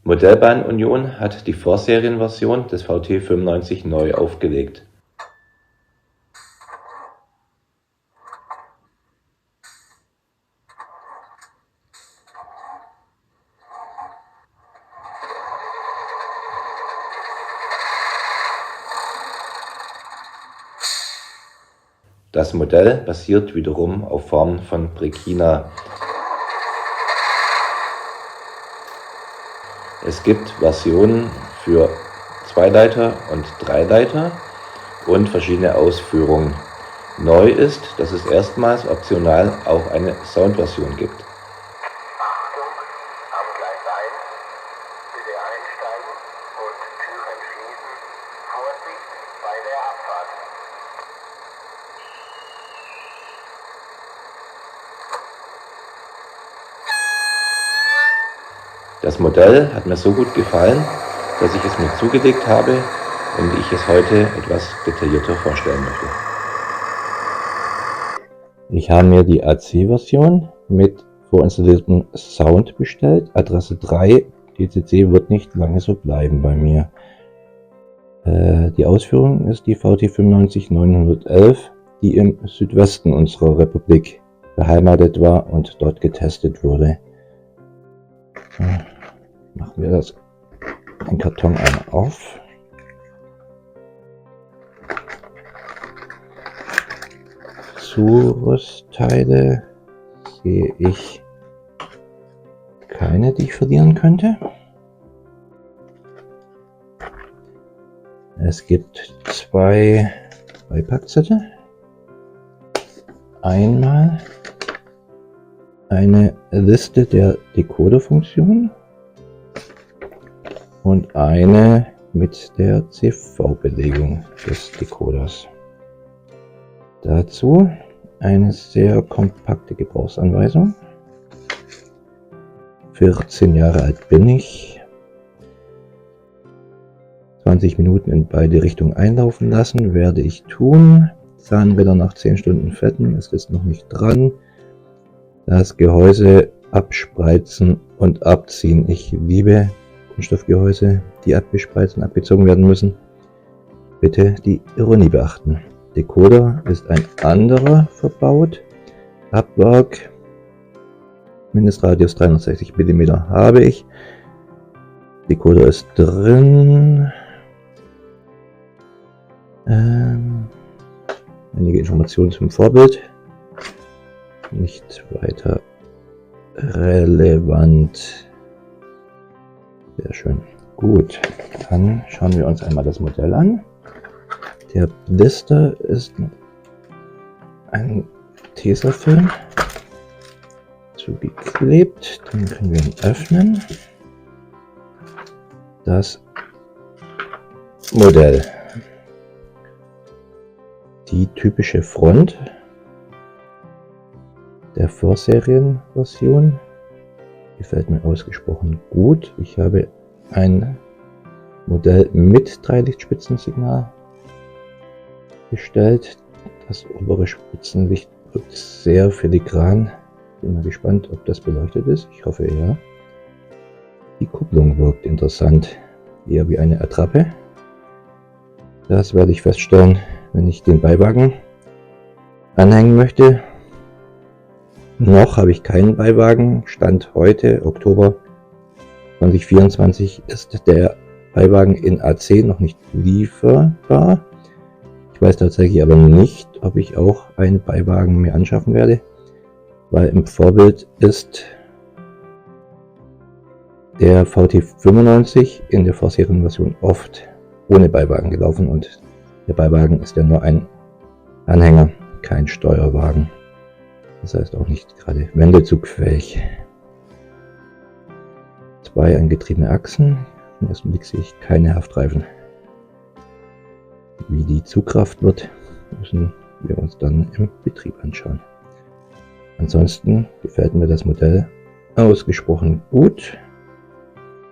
Modellbahn Union hat die Vorserienversion des VT95 neu aufgelegt. Das Modell basiert wiederum auf Formen von Brekina. Es gibt Versionen für Zweileiter und Dreileiter und verschiedene Ausführungen. Neu ist, dass es erstmals optional auch eine Soundversion gibt. Achtung, am Gleis 1, bitte einsteigen und Türen schließen. Vorsicht bei der Abfahrt. Das Modell hat mir so gut gefallen, dass ich es mir zugelegt habe und ich es heute etwas detaillierter vorstellen möchte. Ich habe mir die AC-Version mit vorinstalliertem Sound bestellt, Adresse 3. Die CC wird nicht lange so bleiben bei mir. Die Ausführung ist die VT95-911, die im Südwesten unserer Republik beheimatet war und dort getestet wurde. Machen wir den Karton einmal auf. Zurüstteile sehe ich keine, die ich verlieren könnte. Es gibt zwei Beipackzettel. Einmal eine Liste der Decoder-Funktion und eine mit der CV-Belegung des Decoders. Dazu eine sehr kompakte Gebrauchsanweisung. 14 Jahre alt bin ich. 20 Minuten in beide Richtungen einlaufen lassen, werde ich tun. Zahnräder nach 10 Stunden fetten, es ist noch nicht dran. Das Gehäuse abspreizen und abziehen. Ich liebe Kunststoffgehäuse, die abgespreizt und abgezogen werden müssen. Bitte die Ironie beachten. Decoder ist ein anderer verbaut. Abwerk, Mindestradius 360 mm habe ich. Decoder ist drin. Einige Informationen zum Vorbild. Nicht weiter relevant. Sehr schön. Gut, dann schauen wir uns einmal das Modell an. Der Blister ist ein Tesafilm zugeklebt. Dann können wir ihn öffnen. Das Modell. Die typische Front der Vorserienversion gefällt mir ausgesprochen gut. Ich habe ein Modell mit 3 Lichtspitzensignal bestellt. Das obere Spitzenlicht wirkt sehr filigran. Bin mal gespannt, ob das beleuchtet ist. Ich hoffe ja. Die Kupplung wirkt interessant, eher wie eine Attrappe. Das werde ich feststellen, wenn ich den Beiwagen anhängen möchte. Noch habe ich keinen Beiwagen. Stand heute, Oktober 2024, ist der Beiwagen in AC noch nicht lieferbar. Ich weiß tatsächlich aber nicht, ob ich auch einen Beiwagen mir anschaffen werde, weil im Vorbild ist der VT95 in der Vorserienversion oft ohne Beiwagen gelaufen und der Beiwagen ist ja nur ein Anhänger, kein Steuerwagen. Das heißt auch nicht gerade wendezugfähig. 2 angetriebene Achsen. Im ersten Blick sehe ich keine Haftreifen. Wie die Zugkraft wird, müssen wir uns dann im Betrieb anschauen. Ansonsten gefällt mir das Modell ausgesprochen gut.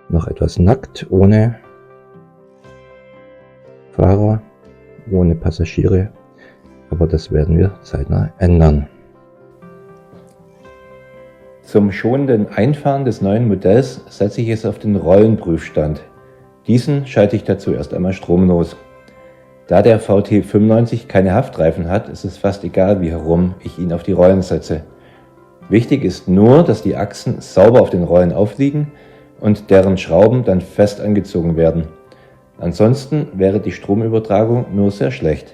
Noch etwas nackt, ohne Fahrer, ohne Passagiere, aber das werden wir zeitnah ändern. Zum schonenden Einfahren des neuen Modells setze ich es auf den Rollenprüfstand. Diesen schalte ich dazu erst einmal stromlos. Da der VT95 keine Haftreifen hat, ist es fast egal, wie herum ich ihn auf die Rollen setze. Wichtig ist nur, dass die Achsen sauber auf den Rollen aufliegen und deren Schrauben dann fest angezogen werden. Ansonsten wäre die Stromübertragung nur sehr schlecht.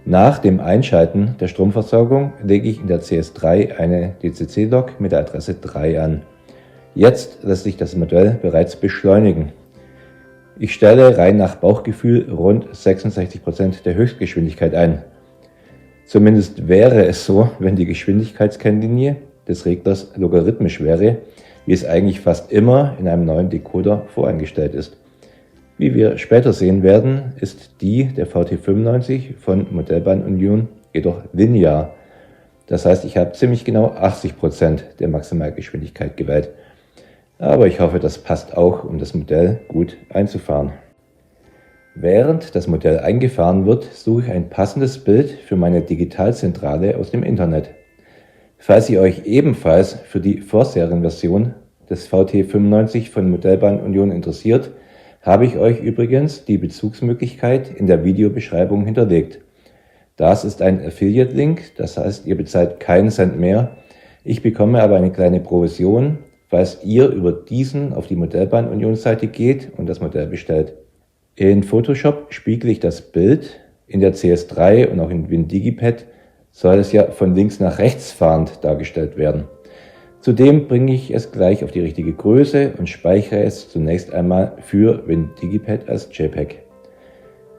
Nach dem Einschalten der Stromversorgung lege ich in der CS3 eine DCC-Lok mit der Adresse 3 an. Jetzt lässt sich das Modell bereits beschleunigen. Ich stelle rein nach Bauchgefühl rund 66% der Höchstgeschwindigkeit ein. Zumindest wäre es so, wenn die Geschwindigkeitskennlinie des Reglers logarithmisch wäre, wie es eigentlich fast immer in einem neuen Decoder voreingestellt ist. Wie wir später sehen werden, ist die der VT95 von Modellbahn Union jedoch linear. Das heißt, ich habe ziemlich genau 80% der Maximalgeschwindigkeit gewählt. Aber ich hoffe, das passt auch, um das Modell gut einzufahren. Während das Modell eingefahren wird, suche ich ein passendes Bild für meine Digitalzentrale aus dem Internet. Falls ihr euch ebenfalls für die Vorserienversion des VT95 von Modellbahn Union interessiert, habe ich euch übrigens die Bezugsmöglichkeit in der Videobeschreibung hinterlegt. Das ist ein Affiliate-Link, das heißt, ihr bezahlt keinen Cent mehr. Ich bekomme aber eine kleine Provision, falls ihr über diesen auf die Modellbahn Union-Seite geht und das Modell bestellt. In Photoshop spiegle ich das Bild. In der CS3 und auch in WinDigipad soll es ja von links nach rechts fahrend dargestellt werden. Zudem bringe ich es gleich auf die richtige Größe und speichere es zunächst einmal für WinDigipad als JPEG.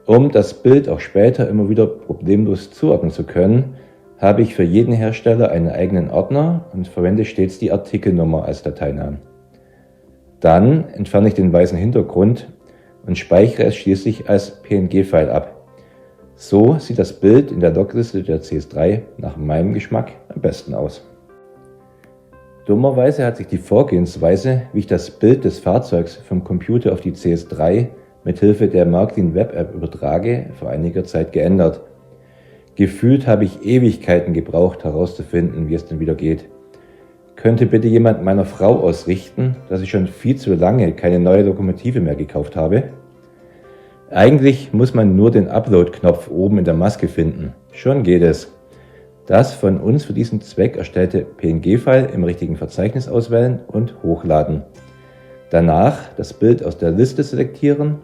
Um das Bild auch später immer wieder problemlos zuordnen zu können, habe ich für jeden Hersteller einen eigenen Ordner und verwende stets die Artikelnummer als Dateinamen. Dann entferne ich den weißen Hintergrund und speichere es schließlich als PNG-File ab. So sieht das Bild in der Logliste der CS3 nach meinem Geschmack am besten aus. Dummerweise hat sich die Vorgehensweise, wie ich das Bild des Fahrzeugs vom Computer auf die CS3 mithilfe der Marklin Web App übertrage, vor einiger Zeit geändert. Gefühlt habe ich Ewigkeiten gebraucht, herauszufinden, wie es denn wieder geht. Könnte bitte jemand meiner Frau ausrichten, dass ich schon viel zu lange keine neue Lokomotive mehr gekauft habe? Eigentlich muss man nur den Upload-Knopf oben in der Maske finden. Schon geht es. Das von uns für diesen Zweck erstellte PNG-File im richtigen Verzeichnis auswählen und hochladen. Danach das Bild aus der Liste selektieren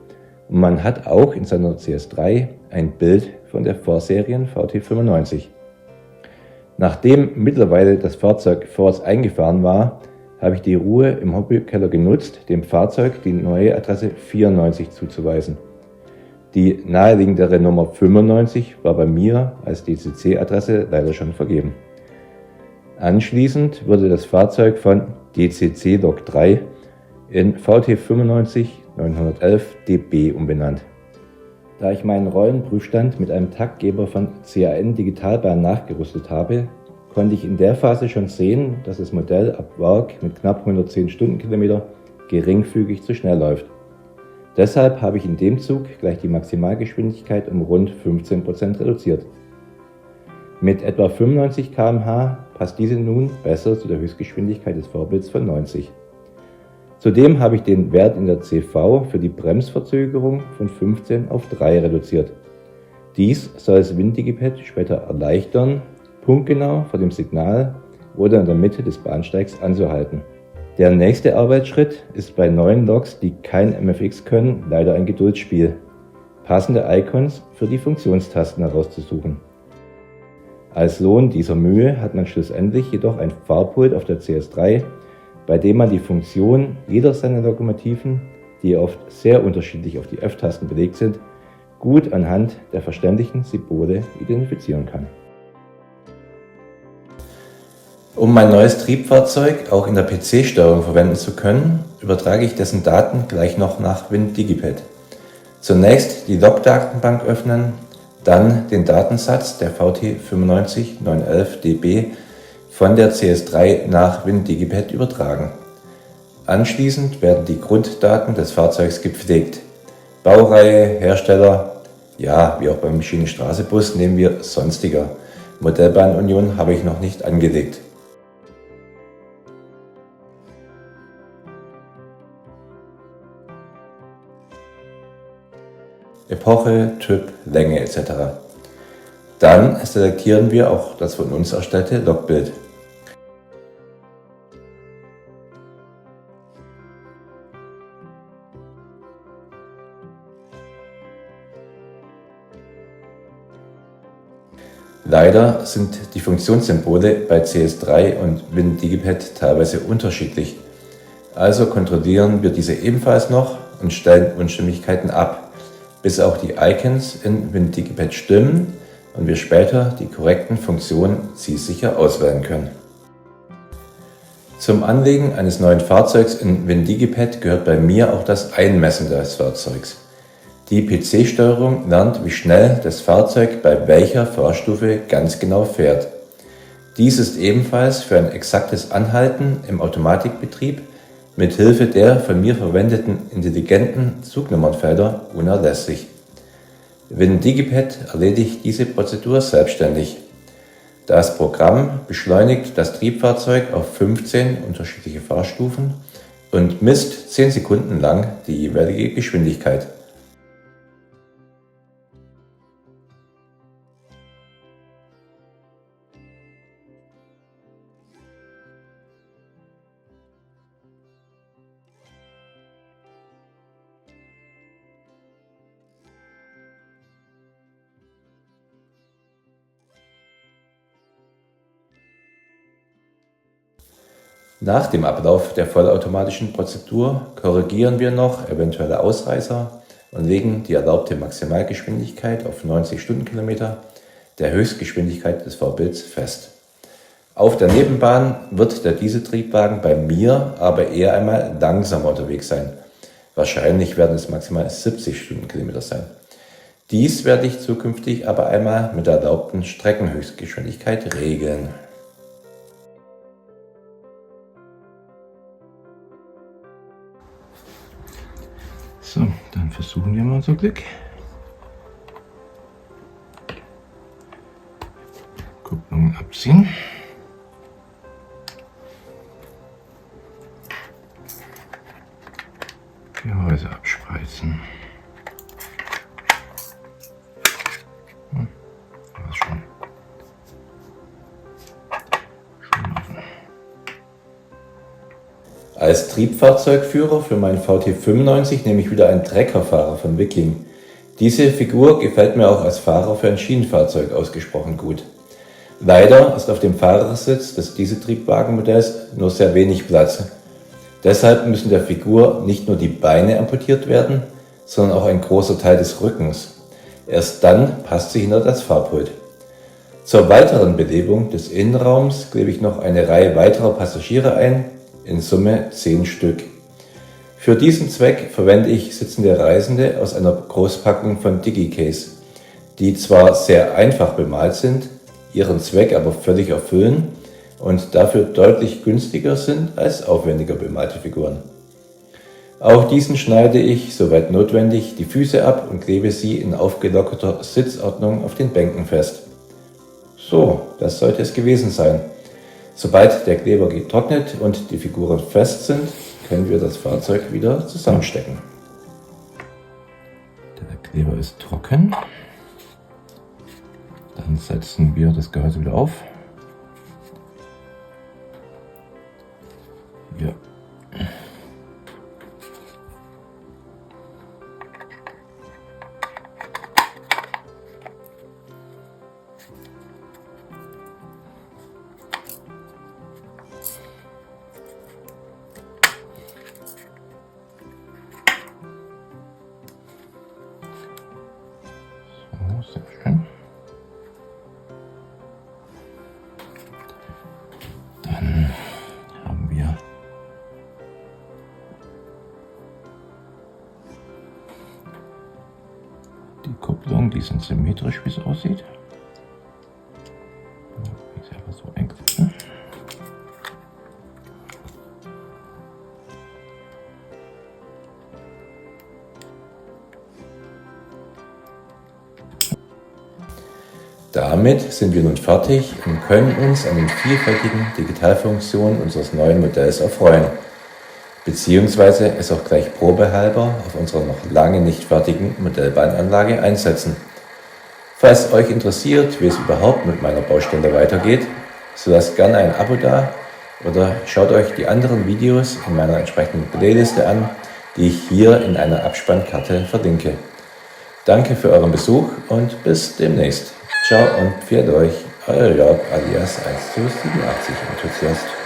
und man hat auch in seiner CS3 ein Bild von der Vorserien VT95. Nachdem mittlerweile das Fahrzeug vorwärts eingefahren war, habe ich die Ruhe im Hobbykeller genutzt, dem Fahrzeug die neue Adresse 94 zuzuweisen. Die naheliegendere Nummer 95 war bei mir als DCC-Adresse leider schon vergeben. Anschließend wurde das Fahrzeug von DCC-Lok 3 in VT95 911 DB umbenannt. Da ich meinen Rollenprüfstand mit einem Taktgeber von CAN Digitalbahn nachgerüstet habe, konnte ich in der Phase schon sehen, dass das Modell ab Werk mit knapp 110 Stundenkilometer geringfügig zu schnell läuft. Deshalb habe ich in dem Zug gleich die Maximalgeschwindigkeit um rund 15% reduziert. Mit etwa 95 km/h passt diese nun besser zu der Höchstgeschwindigkeit des Vorbilds von 90. Zudem habe ich den Wert in der CV für die Bremsverzögerung von 15 auf 3 reduziert. Dies soll das WinDigipad später erleichtern, punktgenau vor dem Signal oder in der Mitte des Bahnsteigs anzuhalten. Der nächste Arbeitsschritt ist bei neuen Loks, die kein MFX können, leider ein Geduldsspiel. Passende Icons für die Funktionstasten herauszusuchen. Als Lohn dieser Mühe hat man schlussendlich jedoch ein Fahrpult auf der CS3, bei dem man die Funktion jeder seiner Lokomotiven, die oft sehr unterschiedlich auf die F-Tasten belegt sind, gut anhand der verständlichen Symbole identifizieren kann. Um mein neues Triebfahrzeug auch in der PC-Steuerung verwenden zu können, übertrage ich dessen Daten gleich noch nach WinDigipad. Zunächst die Log-Datenbank öffnen, dann den Datensatz der VT95 911 DB von der CS3 nach WinDigipad übertragen. Anschließend werden die Grunddaten des Fahrzeugs gepflegt. Baureihe, Hersteller, ja, wie auch beim Schienenstraßebus nehmen wir sonstiger. Modellbahn Union habe ich noch nicht angelegt. Epoche, Typ, Länge etc. Dann selektieren wir auch das von uns erstellte Logbild. Leider sind die Funktionssymbole bei CS3 und WinDigipad teilweise unterschiedlich. Also kontrollieren wir diese ebenfalls noch und stellen Unstimmigkeiten ab, bis auch die Icons in WinDigipad stimmen und wir später die korrekten Funktionen zielsicher auswählen können. Zum Anlegen eines neuen Fahrzeugs in WinDigipad gehört bei mir auch das Einmessen des Fahrzeugs. Die PC-Steuerung lernt, wie schnell das Fahrzeug bei welcher Fahrstufe ganz genau fährt. Dies ist ebenfalls für ein exaktes Anhalten im Automatikbetrieb mit Hilfe der von mir verwendeten intelligenten Zugnummernfelder unerlässlich. WinDigipad erledigt diese Prozedur selbstständig. Das Programm beschleunigt das Triebfahrzeug auf 15 unterschiedliche Fahrstufen und misst 10 Sekunden lang die jeweilige Geschwindigkeit. Nach dem Ablauf der vollautomatischen Prozedur korrigieren wir noch eventuelle Ausreißer und legen die erlaubte Maximalgeschwindigkeit auf 90 Stundenkilometer der Höchstgeschwindigkeit des Vorbilds fest. Auf der Nebenbahn wird der Dieseltriebwagen bei mir aber eher einmal langsamer unterwegs sein. Wahrscheinlich werden es maximal 70 Stundenkilometer sein. Dies werde ich zukünftig aber einmal mit der erlaubten Streckenhöchstgeschwindigkeit regeln. So, dann versuchen wir mal unser Glück. Kupplung abziehen. Gehäuse abspreizen. War's schon. Als Triebfahrzeugführer für meinen VT95 nehme ich wieder einen Treckerfahrer von Viking. Diese Figur gefällt mir auch als Fahrer für ein Schienenfahrzeug ausgesprochen gut. Leider ist auf dem Fahrersitz des Dieseltriebwagenmodells nur sehr wenig Platz. Deshalb müssen der Figur nicht nur die Beine amputiert werden, sondern auch ein großer Teil des Rückens. Erst dann passt sie hinter das Fahrpult. Zur weiteren Belebung des Innenraums klebe ich noch eine Reihe weiterer Passagiere ein, in Summe 10 Stück. Für diesen Zweck verwende ich sitzende Reisende aus einer Großpackung von DigiCase, die zwar sehr einfach bemalt sind, ihren Zweck aber völlig erfüllen und dafür deutlich günstiger sind als aufwendiger bemalte Figuren. Auch diesen schneide ich, soweit notwendig, die Füße ab und klebe sie in aufgelockerter Sitzordnung auf den Bänken fest. So, das sollte es gewesen sein. Sobald der Kleber getrocknet und die Figuren fest sind, können wir das Fahrzeug wieder zusammenstecken. Der Kleber ist trocken. Dann setzen wir das Gehäuse wieder auf. Ja. So, sehr schön. Dann haben wir die Kupplung, die sind symmetrisch, wie es aussieht. Ich selber so einklicken. Damit sind wir nun fertig und können uns an den vielfältigen Digitalfunktionen unseres neuen Modells erfreuen. beziehungsweise es auch gleich probehalber auf unserer noch lange nicht fertigen Modellbahnanlage einsetzen. Falls euch interessiert, wie es überhaupt mit meiner Baustelle weitergeht, so lasst gerne ein Abo da oder schaut euch die anderen Videos in meiner entsprechenden Playliste an, die ich hier in einer Abspannkarte verlinke. Danke für euren Besuch und bis demnächst. Ciao und pfiat euch, euer Jörg alias 1287 Enthusiast.